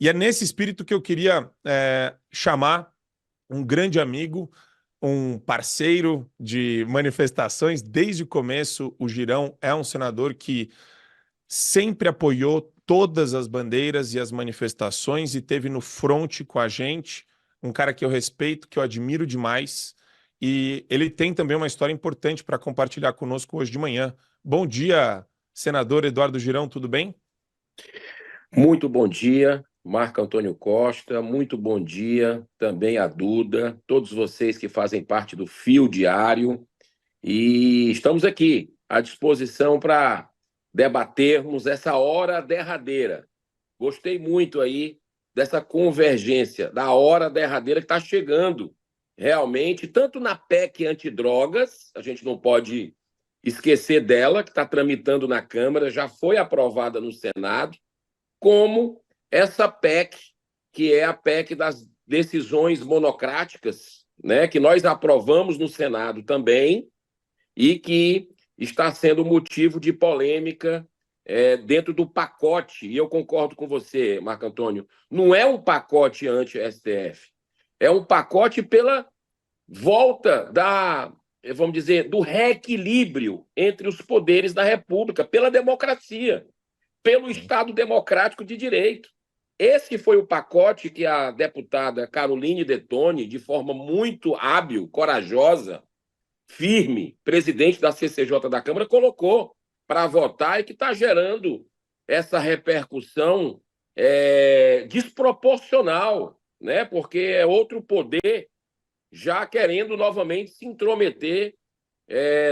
E é nesse espírito que eu queria chamar um grande amigo, um parceiro de manifestações. Desde o começo, o Girão é um senador que sempre apoiou todas as bandeiras e as manifestações e teve no fronte com a gente, um cara que eu respeito, que eu admiro demais, e ele tem também uma história importante para compartilhar conosco hoje de manhã. Bom dia, senador Eduardo Girão, tudo bem? Muito bom dia, Marco Antônio Costa. Muito bom dia também a Duda, todos vocês que fazem parte do Fio Diário. E estamos aqui à disposição para debatermos essa hora derradeira. Gostei muito aí dessa convergência da hora derradeira que está chegando realmente, tanto na PEC antidrogas, a gente não pode esquecer dela, que está tramitando na Câmara, já foi aprovada no Senado, como essa PEC, que é a PEC das decisões monocráticas, né, que nós aprovamos no Senado também e que está sendo motivo de polêmica dentro do pacote. E eu concordo com você, Marco Antônio, não é um pacote anti-STF, é um pacote pela volta vamos dizer, do reequilíbrio entre os poderes da República, pela democracia, pelo Estado democrático de direito. Esse foi o pacote que a deputada Caroline Detoni, de forma muito hábil, corajosa, firme, presidente da CCJ da Câmara, colocou para votar e que está gerando essa repercussão desproporcional, né? Porque é outro poder já querendo novamente se intrometer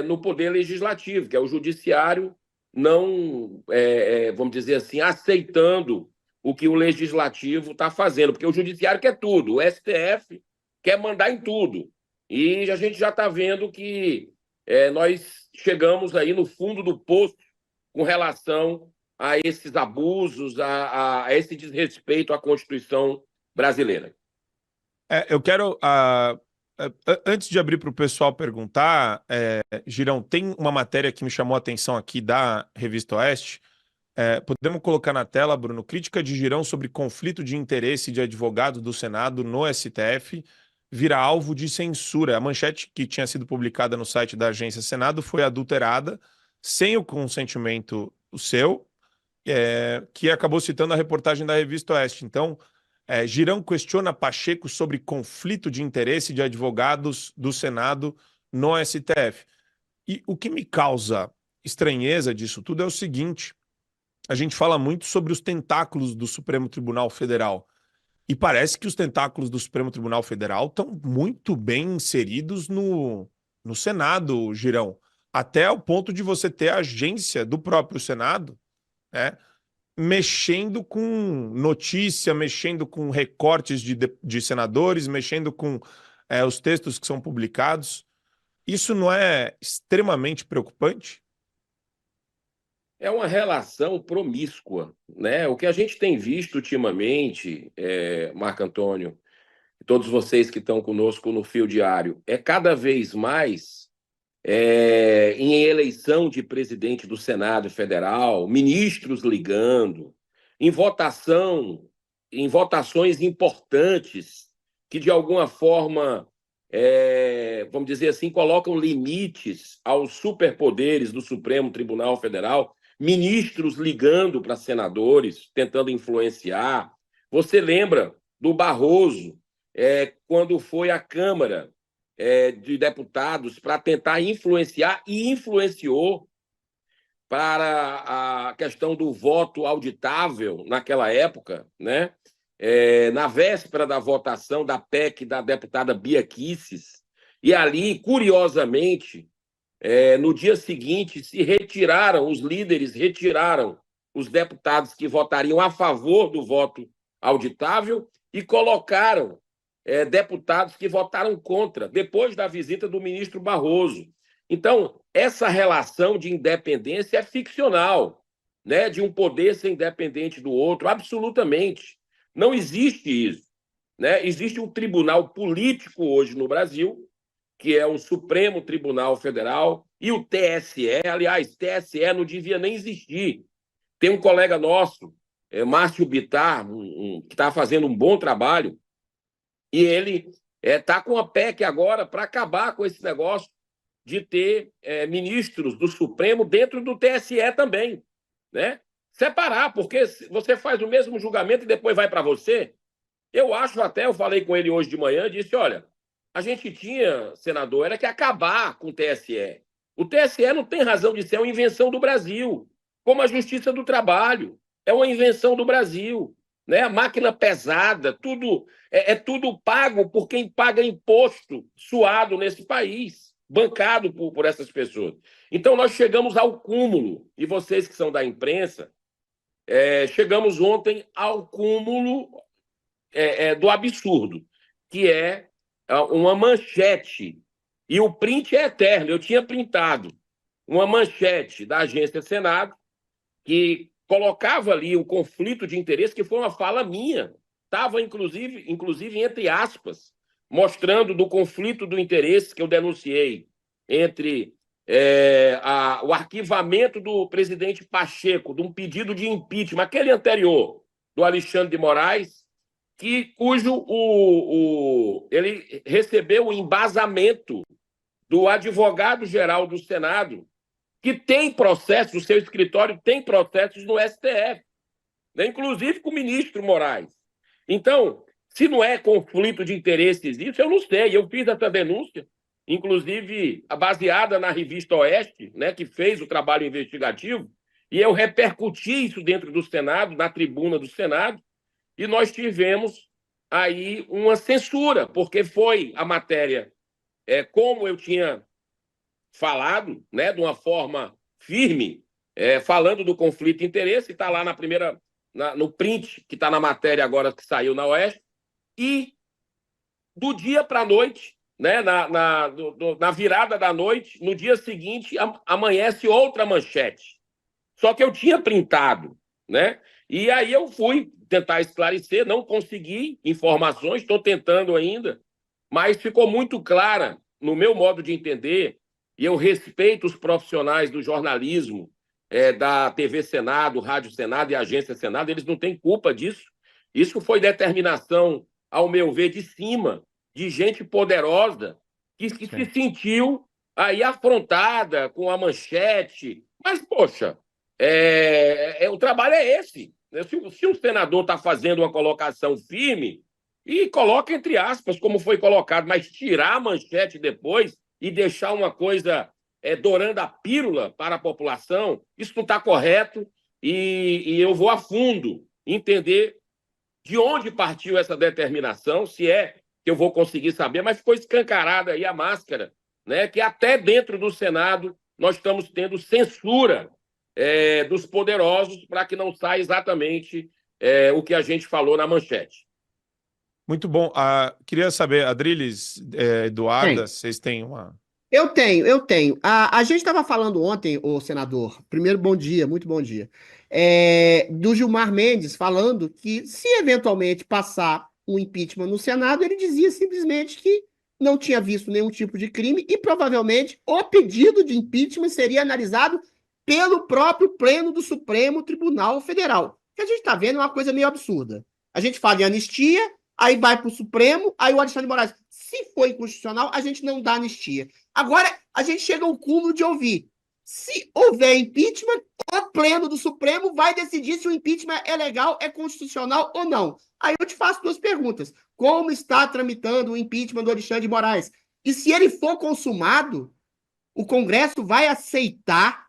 no poder legislativo, que é o judiciário, não, vamos dizer assim, aceitando o que o legislativo está fazendo, porque o judiciário quer tudo, o STF quer mandar em tudo. E a gente já está vendo que nós chegamos aí no fundo do poço com relação a esses abusos, a esse desrespeito à Constituição brasileira. Eu quero, antes de abrir para o pessoal perguntar, Girão, tem uma matéria que me chamou a atenção aqui da Revista Oeste. Podemos colocar na tela, Bruno, crítica de Girão sobre conflito de interesse de advogado do Senado no STF vira alvo de censura. A manchete que tinha sido publicada no site da Agência Senado foi adulterada, sem o consentimento seu, que acabou citando a reportagem da Revista Oeste. Então, Girão questiona Pacheco sobre conflito de interesse de advogados do Senado no STF. E o que me causa estranheza disso tudo é o seguinte: a gente fala muito sobre os tentáculos do Supremo Tribunal Federal. E parece que os tentáculos do Supremo Tribunal Federal estão muito bem inseridos no Senado, Girão. Até o ponto de você ter a agência do próprio Senado, né, mexendo com notícia, mexendo com recortes de senadores, mexendo com os textos que são publicados. Isso não é extremamente preocupante? É uma relação promíscua, né? O que a gente tem visto ultimamente, Marco Antônio, e todos vocês que estão conosco no Fio Diário, é cada vez mais em eleição de presidente do Senado Federal, ministros ligando, em votação, em votações importantes que de alguma forma, vamos dizer assim, colocam limites aos superpoderes do Supremo Tribunal Federal, ministros ligando para senadores, tentando influenciar. Você lembra do Barroso, quando foi à Câmara de deputados para tentar influenciar e influenciou para a questão do voto auditável naquela época, né? Na véspera da votação da PEC da deputada Bia Kicis, e ali, curiosamente, no dia seguinte, se retiraram, os líderes retiraram os deputados que votariam a favor do voto auditável e colocaram deputados que votaram contra, depois da visita do ministro Barroso. Então, essa relação de independência é ficcional, né? De um poder ser independente do outro, absolutamente. Não existe isso, né? Existe um tribunal político hoje no Brasil, que é o Supremo Tribunal Federal, e o TSE. Aliás, TSE não devia nem existir. Tem um colega nosso, Márcio Bittar, que está fazendo um bom trabalho, e ele está com a PEC agora para acabar com esse negócio de ter ministros do Supremo dentro do TSE também, né? Separar, porque você faz o mesmo julgamento e depois vai para você. Eu acho até, eu falei com ele hoje de manhã, disse, olha, a gente tinha, senador, era que acabar com o TSE. O TSE não tem razão de ser, é uma invenção do Brasil, como a Justiça do Trabalho, é uma invenção do Brasil, né? A máquina pesada, tudo tudo pago por quem paga imposto suado nesse país, bancado por essas pessoas. Então, nós chegamos ao cúmulo, e vocês que são da imprensa, chegamos ontem ao cúmulo do absurdo, que é uma manchete, e o print é eterno, eu tinha printado, uma manchete da Agência Senado, que colocava ali o conflito de interesse, que foi uma fala minha, estava inclusive entre aspas, mostrando do conflito do interesse que eu denunciei entre o arquivamento do presidente Pacheco, de um pedido de impeachment, aquele anterior, do Alexandre de Moraes, cujo ele recebeu o embasamento do advogado-geral do Senado, que tem processos, o seu escritório tem processos no STF, né? Inclusive com o ministro Moraes. Então, se não é conflito de interesses isso, eu não sei. Eu fiz essa denúncia, inclusive baseada na revista Oeste, né, que fez o trabalho investigativo, e eu repercuti isso dentro do Senado, na tribuna do Senado, e nós tivemos aí uma censura, porque foi a matéria, como eu tinha falado, né, de uma forma firme, falando do conflito de interesse, está lá no print, que está na matéria agora que saiu na Oeste, e do dia para a noite, né, na virada da noite, no dia seguinte, amanhece outra manchete. Só que eu tinha printado, né? E aí eu fui tentar esclarecer, não consegui informações, estou tentando ainda, mas ficou muito clara, no meu modo de entender, e eu respeito os profissionais do jornalismo, da TV Senado, Rádio Senado e Agência Senado, eles não têm culpa disso. Isso foi determinação, ao meu ver, de cima, de gente poderosa, que se sentiu aí afrontada com a manchete. Mas, poxa, o trabalho é esse. Se o senador está fazendo uma colocação firme, e coloca entre aspas, como foi colocado, mas tirar a manchete depois e deixar uma coisa dourando a pílula para a população, isso não está correto, e eu vou a fundo entender de onde partiu essa determinação, se é que eu vou conseguir saber, mas ficou escancarada aí a máscara, né, que até dentro do Senado nós estamos tendo censura dos poderosos para que não saia exatamente o que a gente falou na manchete. Muito bom. Queria saber, Adriles, Eduarda, vocês têm uma... Eu tenho. A gente estava falando ontem, o senador, primeiro bom dia, muito bom dia, do Gilmar Mendes falando que se eventualmente passar um impeachment no Senado, ele dizia simplesmente que não tinha visto nenhum tipo de crime e provavelmente o pedido de impeachment seria analisado pelo próprio Pleno do Supremo Tribunal Federal. O que a gente está vendo é uma coisa meio absurda. A gente fala em anistia, aí vai para o Supremo, aí o Alexandre de Moraes, se for inconstitucional, a gente não dá anistia. Agora, a gente chega ao cúmulo de ouvir. Se houver impeachment, o Pleno do Supremo vai decidir se o impeachment é legal, é constitucional ou não. Aí eu te faço duas perguntas. Como está tramitando o impeachment do Alexandre de Moraes? E se ele for consumado, o Congresso vai aceitar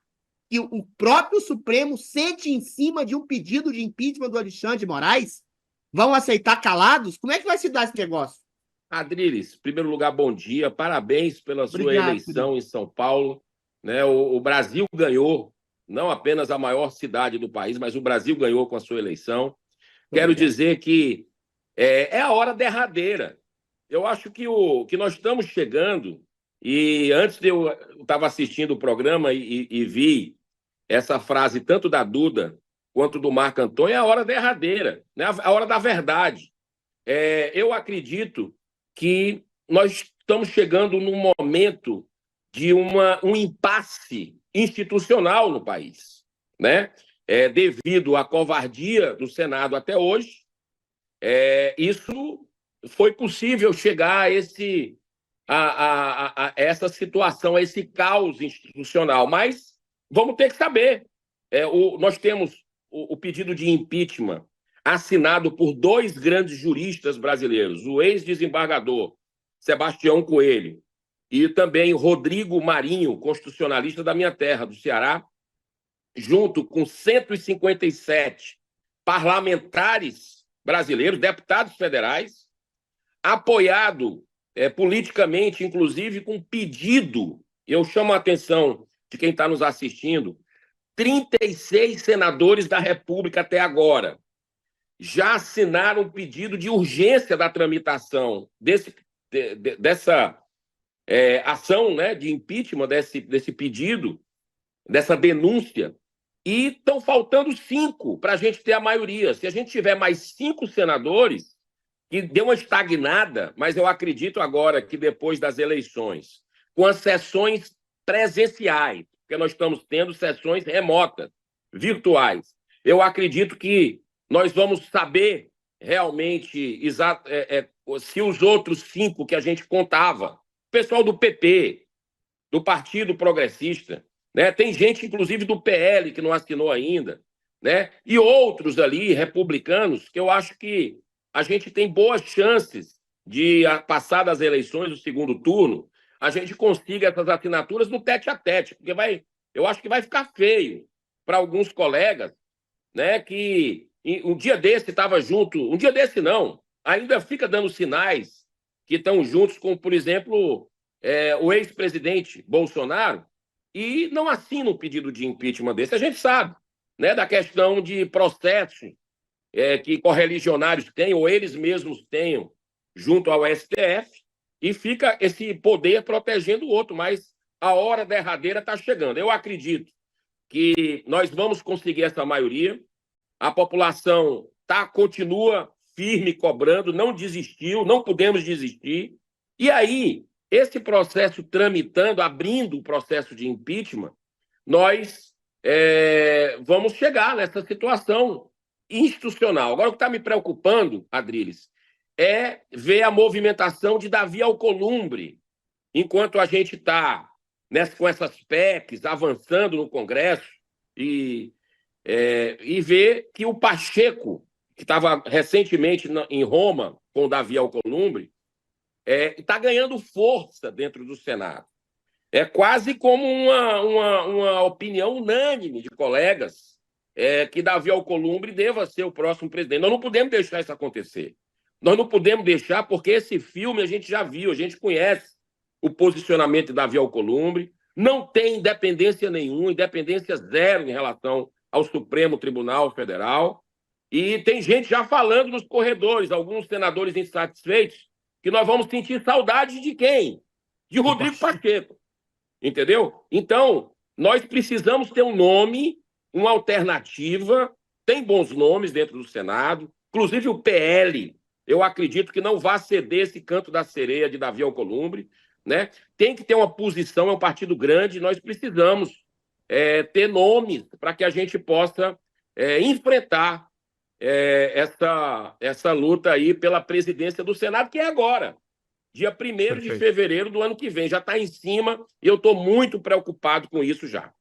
que o próprio Supremo sente em cima de um pedido de impeachment do Alexandre de Moraes? Vão aceitar calados? Como é que vai se dar esse negócio? Adriles, em primeiro lugar, bom dia. Parabéns pela sua eleição em São Paulo. Né? O Brasil ganhou, não apenas a maior cidade do país, mas o Brasil ganhou com a sua eleição. Quero dizer que é a hora derradeira. Eu acho que nós estamos chegando, e antes eu estava assistindo o programa e vi essa frase tanto da Duda quanto do Marco Antônio, é a hora derradeira, né? A hora da verdade. Eu acredito que nós estamos chegando num momento de um impasse institucional no país, né? devido à covardia do Senado até hoje, isso foi possível chegar a essa situação, a esse caos institucional. Mas vamos ter que saber. Nós temos o pedido de impeachment assinado por dois grandes juristas brasileiros, o ex-desembargador Sebastião Coelho e também Rodrigo Marinho, constitucionalista da minha terra, do Ceará, junto com 157 parlamentares brasileiros, deputados federais, apoiado politicamente, inclusive com pedido, eu chamo a atenção de quem está nos assistindo, 36 senadores da República até agora já assinaram um pedido de urgência da tramitação dessa ação, né, de impeachment, desse pedido, dessa denúncia, e estão faltando 5 para a gente ter a maioria. Se a gente tiver mais 5 senadores, que deu uma estagnada, mas eu acredito agora que depois das eleições, com as sessões presenciais, porque nós estamos tendo sessões remotas, virtuais, eu acredito que nós vamos saber realmente se os outros 5 que a gente contava, o pessoal do PP, do Partido Progressista, né? Tem gente, inclusive, do PL que não assinou ainda, né? E outros ali, republicanos, que eu acho que a gente tem boas chances de, passar das eleições do segundo turno, a gente consiga essas assinaturas no tete-a-tete, porque eu acho que vai ficar feio para alguns colegas, né, que um dia desse estava junto, um dia desse não, ainda fica dando sinais que estão juntos com, por exemplo, o ex-presidente Bolsonaro, e não assina um pedido de impeachment desse. A gente sabe, né, da questão de processo que correligionários têm, ou eles mesmos tenham, junto ao STF, e fica esse poder protegendo o outro, mas a hora derradeira está chegando. Eu acredito que nós vamos conseguir essa maioria, a população continua firme, cobrando, não desistiu, não podemos desistir, e aí, esse processo tramitando, abrindo o processo de impeachment, nós vamos chegar nessa situação institucional. Agora, o que está me preocupando, Adriles, é ver a movimentação de Davi Alcolumbre, enquanto a gente está com essas PECs avançando no Congresso, e ver que o Pacheco, que estava recentemente em Roma com o Davi Alcolumbre, está ganhando força dentro do Senado. É quase como uma opinião unânime de colegas que Davi Alcolumbre deva ser o próximo presidente. Nós não podemos deixar isso acontecer. Nós não podemos deixar, porque esse filme a gente já viu, a gente conhece o posicionamento de Davi Alcolumbre, não tem independência nenhuma, independência zero em relação ao Supremo Tribunal Federal, e tem gente já falando nos corredores, alguns senadores insatisfeitos, que nós vamos sentir saudade de quem? De Rodrigo Pacheco, entendeu? Então, nós precisamos ter um nome, uma alternativa, tem bons nomes dentro do Senado, inclusive o PL, eu acredito que não vai ceder esse canto da sereia de Davi Alcolumbre, né? Tem que ter uma posição, é um partido grande, nós precisamos ter nomes para que a gente possa enfrentar essa luta aí pela presidência do Senado, que é agora, dia 1º de fevereiro do ano que vem. Já está em cima e eu estou muito preocupado com isso já.